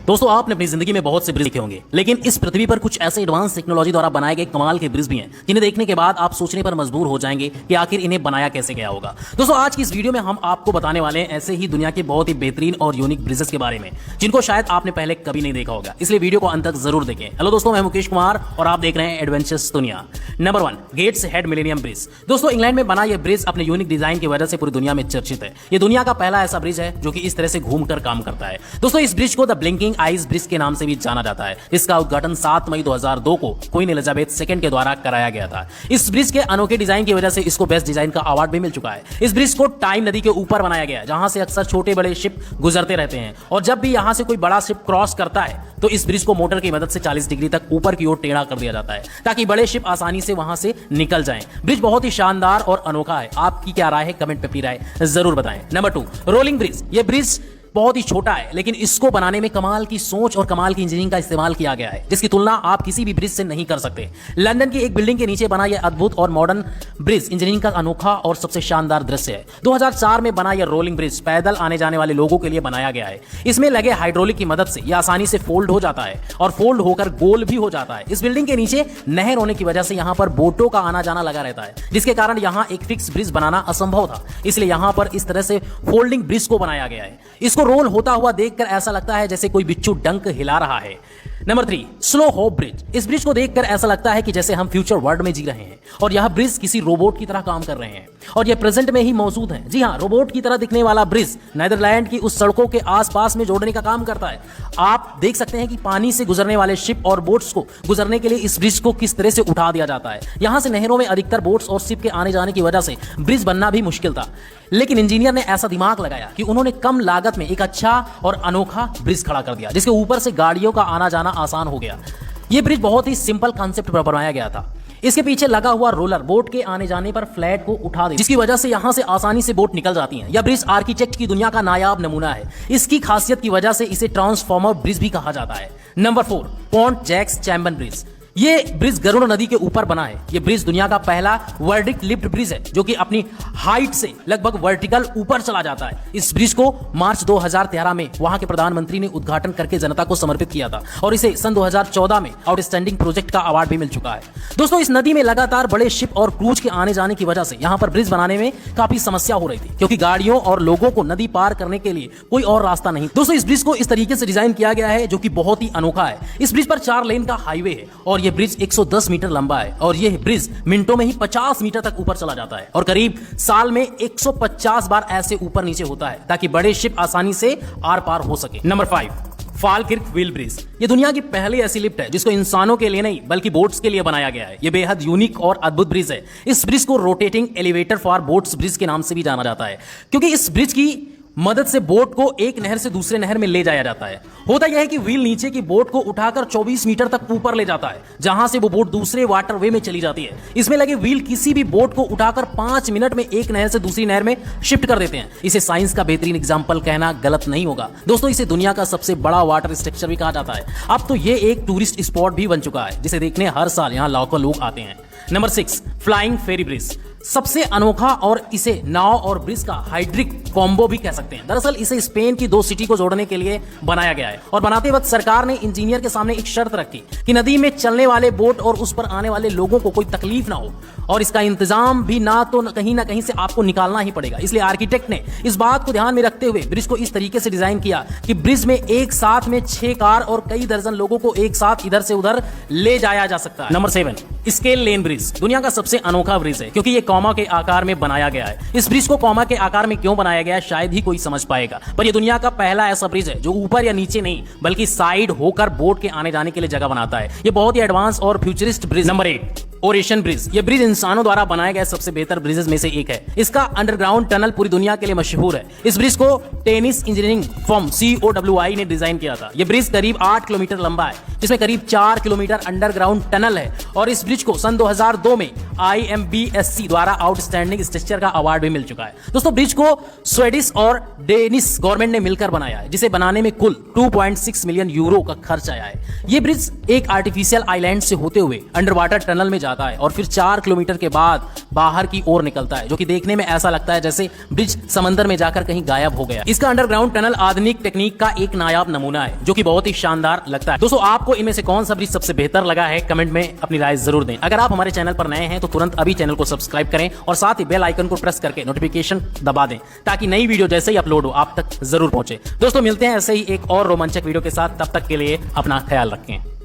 दोस्तों आपने अपनी जिंदगी में बहुत से ब्रिज देखे होंगे, लेकिन इस पृथ्वी पर कुछ ऐसे एडवांस टेक्नोलॉजी द्वारा बनाए गए कमाल के ब्रिज भी हैं जिन्हें देखने के बाद आप सोचने पर मजबूर हो जाएंगे कि आखिर इन्हें बनाया कैसे गया होगा। दोस्तों आज की इस वीडियो में हम आपको बताने वाले हैं ऐसे ही दुनिया के बहुत ही बेहतरीन और यूनिक ब्रिजेस के बारे में जिनको शायद आपने पहले कभी नहीं देखा होगा, इसलिए वीडियो को अंत तक जरूर देखें। हेलो दोस्तों, मैं मुकेश कुमार और आप देख रहे हैं एडवेंचर्स दुनिया। Number 1, Gateshead millennium bridge. दोस्तों इंग्लैंड में बना यह ब्रिज अपने यूनिक डिजाइन की वजह से पूरी दुनिया में चर्चित है। यह दुनिया का पहला ऐसा ब्रिज है जो कि इस तरह से घूमकर काम करता है। दोस्तों इस ब्रिज को द ब्लिंकिंग आईज ब्रिज के नाम से भी जाना जाता है। इसका उद्घाटन 7 मई 2002 को क्वीन एलिजाबेथ II के द्वारा कराया गया था। इस ब्रिज के अनोखे डिजाइन की वजह से इसको बेस्ट डिजाइन का अवार्ड भी मिल चुका है। इस ब्रिज को टाइम नदी के ऊपर बनाया गया है, जहां से अक्सर छोटे बड़े शिप गुजरते रहते हैं और जब भी यहां से कोई बड़ा शिप क्रॉस करता है तो इस ब्रिज को मोटर की मदद से 40 डिग्री तक ऊपर की ओर टेढ़ा कर दिया जाता है ताकि बड़े शिप आसानी से वहां से निकल जाएं। ब्रिज बहुत ही शानदार और अनोखा है। आपकी क्या राय है? कमेंट पे अपनी राय जरूर बताएं। Number 2, rolling bridge. यह ब्रिज बहुत ही छोटा है, लेकिन इसको बनाने में कमाल की सोच और कमाल की इंजीनियरिंग का इस्तेमाल किया गया है, जिसकी तुलना आप किसी भी ब्रिज से नहीं कर सकते। लंदन की एक बिल्डिंग के नीचे बना यह अद्भुत और मॉडर्न ब्रिज इंजीनियरिंग का अनोखा और सबसे शानदार दृश्य है। 2004 में बना यह रोलिंग ब्रिज पैदल आने जाने वाले लोगों के लिए बनाया गया है। इसमें लगे हाइड्रोलिक की मदद से यह आसानी से फोल्ड हो जाता है और फोल्ड होकर गोल भी हो जाता है। इस बिल्डिंग के नीचे नहर होने की वजह से यहां पर बोटों का आना जाना लगा रहता है, जिसके कारण यहां एक फिक्स ब्रिज बनाना असंभव था। इसलिए यहां पर इस तरह से फोल्डिंग ब्रिज को बनाया गया है। इसको रोल होता हुआ देखकर ऐसा लगता है जैसे कोई बिच्छू डंक हिला रहा है। Number 3, slow hope bridge. इस ब्रिज को देखकर ऐसा लगता है कि जैसे हम फ्यूचर वर्ल्ड में जी रहे हैं और यह ब्रिज किसी रोबोट की तरह काम कर रहे हैं और यह प्रेजेंट में ही मौजूद है। जी हां, रोबोट की तरह दिखने वाला ब्रिज नीदरलैंड की उस सड़कों के आसपास में जोड़ने का काम करता है। आप देख सकते हैं कि पानी से गुजरने वाले शिप और बोट्स को गुजरने के लिए इस ब्रिज को किस तरह से उठा दिया जाता है। यहां से नहरों में अधिकतर बोट्स और शिप के आने जाने की वजह से ब्रिज बनना भी मुश्किल था, लेकिन इंजीनियर ने ऐसा दिमाग लगाया कि उन्होंने कम लागत में एक अच्छा और अनोखा ब्रिज खड़ा कर दिया, जिसके ऊपर से गाड़ियों का आना जाना आसान हो गया। यह ब्रिज बहुत ही सिंपल कॉन्सेप्ट पर बनाया गया था। इसके पीछे लगा हुआ रोलर बोट के आने जाने पर फ्लैट को उठा दे, जिसकी वजह से यहां से आसानी से बोट निकल जाती हैं। यह ब्रिज आर्किटेक्ट की दुनिया का नायाब नमूना है। इसकी खासियत की वजह से इसे ट्रांसफॉर्मर ब्रिज भी कहा जाता है। Number 4, Pont Jacques Chambers bridge. ये ब्रिज गरुड़ नदी के ऊपर बना है। ये ब्रिज दुनिया का पहला वर्टिकल लिफ्ट ब्रिज है जो कि अपनी हाइट से लगभग वर्टिकल ऊपर चला जाता है। इस ब्रिज को मार्च 2013 में वहां के प्रधानमंत्री ने उद्घाटन करके जनता को समर्पित किया था और इसे सन 2014 में आउटस्टैंडिंग प्रोजेक्ट का अवार्ड भी मिल चुका है। दोस्तों इस नदी में लगातार बड़े शिप और क्रूज के आने जाने की वजह से यहां पर ब्रिज बनाने में काफी समस्या हो रही थी, क्योंकि गाड़ियों और लोगों को नदी पार करने के लिए कोई और रास्ता नहीं। दोस्तों इस ब्रिज को इस तरीके से डिजाइन किया गया है जो कि बहुत ही अनोखा है। इस ब्रिज पर 4 लेन का हाईवे है और यह ब्रिज 110 मीटर लंबा है और यह ब्रिज मिनटों में ही 50 मीटर तक ऊपर चला जाता है और करीब साल में 150 बार ऐसे ऊपर नीचे होता है ताकि बड़े शिप आसानी से आर पार हो सके। Number 5, Falkirk Wheel bridge. यह दुनिया की पहली ऐसी लिफ्ट है जिसको इंसानों के लिए नहीं बल्कि बोट्स के लिए बनाया गया है। यह बेहद यूनिक और अद्भुत ब्रिज है। इस ब्रिज को rotating elevator for boats bridge के नाम से भी जाना जाता है, क्योंकि इस ब्रिज की मदद से बोट को एक नहर से दूसरे नहर में ले जाया जाता है। होता यह है कि व्हील नीचे की बोट को उठाकर 24 मीटर तक ऊपर ले जाता है, जहां से वो बोट दूसरे वाटरवे में चली जाती है। इसमें लगे व्हील किसी भी बोट को उठाकर 5 मिनट में एक नहर से दूसरी नहर में शिफ्ट कर देते हैं। इसे साइंस का बेहतरीन एग्जाम्पल कहना गलत नहीं होगा। दोस्तों इसे दुनिया का सबसे बड़ा वाटर स्ट्रक्चर भी कहा जाता है। अब तो ये एक टूरिस्ट स्पॉट भी बन चुका है, जिसे देखने हर साल यहाँ लाखों लोग आते हैं। नंबर 6, फ्लाइंग फेरी ब्रिज। सबसे अनोखा और इसे नाव और ब्रिज का हाइड्रिक कॉम्बो भी कह सकते हैं। दरअसल इसे स्पेन की 2 सिटी को जोड़ने के लिए बनाया गया है और बनाते वक्त सरकार ने इंजीनियर के सामने एक शर्त रखी कि नदी में चलने वाले बोट और उस पर आने वाले लोगों को कोई तकलीफ ना हो और इसका इंतजाम भी ना कहीं से आपको निकालना ही पड़ेगा। इसलिए आर्किटेक्ट ने इस बात को ध्यान में रखते हुए ब्रिज को इस तरीके से डिजाइन किया कि ब्रिज में एक साथ में 6 कार और कई दर्जन लोगों को एक साथ इधर से उधर ले जाया जा सकता है। Number 7, scale lane bridge. दुनिया का सबसे अनोखा ब्रिज है क्योंकि यह कॉमा के आकार में बनाया गया है। इस ब्रिज को कॉमा के आकार में क्यों बनाया गया है शायद ही कोई समझ पाएगा, पर यह दुनिया का पहला ऐसा ब्रिज है जो ऊपर या नीचे नहीं बल्कि साइड होकर बोट के आने जाने के लिए जगह बनाता है। यह बहुत ही एडवांस और futurist bridge. Number 8, oration bridge. यह ब्रिज इंसानों द्वारा बनाया गया सबसे बेहतर ब्रिजेस में से एक है। इसका अंडरग्राउंड टनल पूरी दुनिया के लिए मशहूर है। इस ब्रिज को टेनिस इंजीनियरिंग फर्म COWI ने डिजाइन किया था। यह ब्रिज करीब 8 किलोमीटर लंबा है, जिसमें करीब 4 किलोमीटर अंडरग्राउंड टनल है और इस ब्रिज को सन 2002 में IMBSC द्वारा आउटस्टैंडिंग स्ट्रक्चर का अवार्ड भी मिल चुका है। दोस्तों ब्रिज को स्वीडिश और डेनिश गवर्नमेंट ने मिलकर बनाया है, जिसे बनाने में कुल 2.6 मिलियन यूरो का खर्च आया है। यह ब्रिज एक आर्टिफिशियल आइलैंड से होते हुए अंडर वाटर टनल में जाता है और फिर 4 किलोमीटर के बाद बाहर की ओर निकलता है, जो कि देखने में ऐसा लगता है जैसे ब्रिज समंदर में जाकर कहीं गायब हो गया। इसका अंडरग्राउंड टनल आधुनिक टेक्निक का एक नायाब नमूना है, जो कि बहुत ही शानदार लगता है। दोस्तों, आपको इनमें से कौन सा ब्रिज सबसे बेहतर लगा है, कमेंट में अपनी राय जरूर दें। अगर आप हमारे चैनल पर नए हैं तो तुरंत अभी चैनल को सब्सक्राइब करें और साथ ही बेल आइकन को प्रेस करके नोटिफिकेशन दबा दें, ताकि नई वीडियो जैसे ही अपलोड हो आप तक जरूर पहुंचे। दोस्तों, मिलते हैं ऐसे ही एक और रोमांचक वीडियो के साथ, तब तक के लिए अपना ख्याल रखें।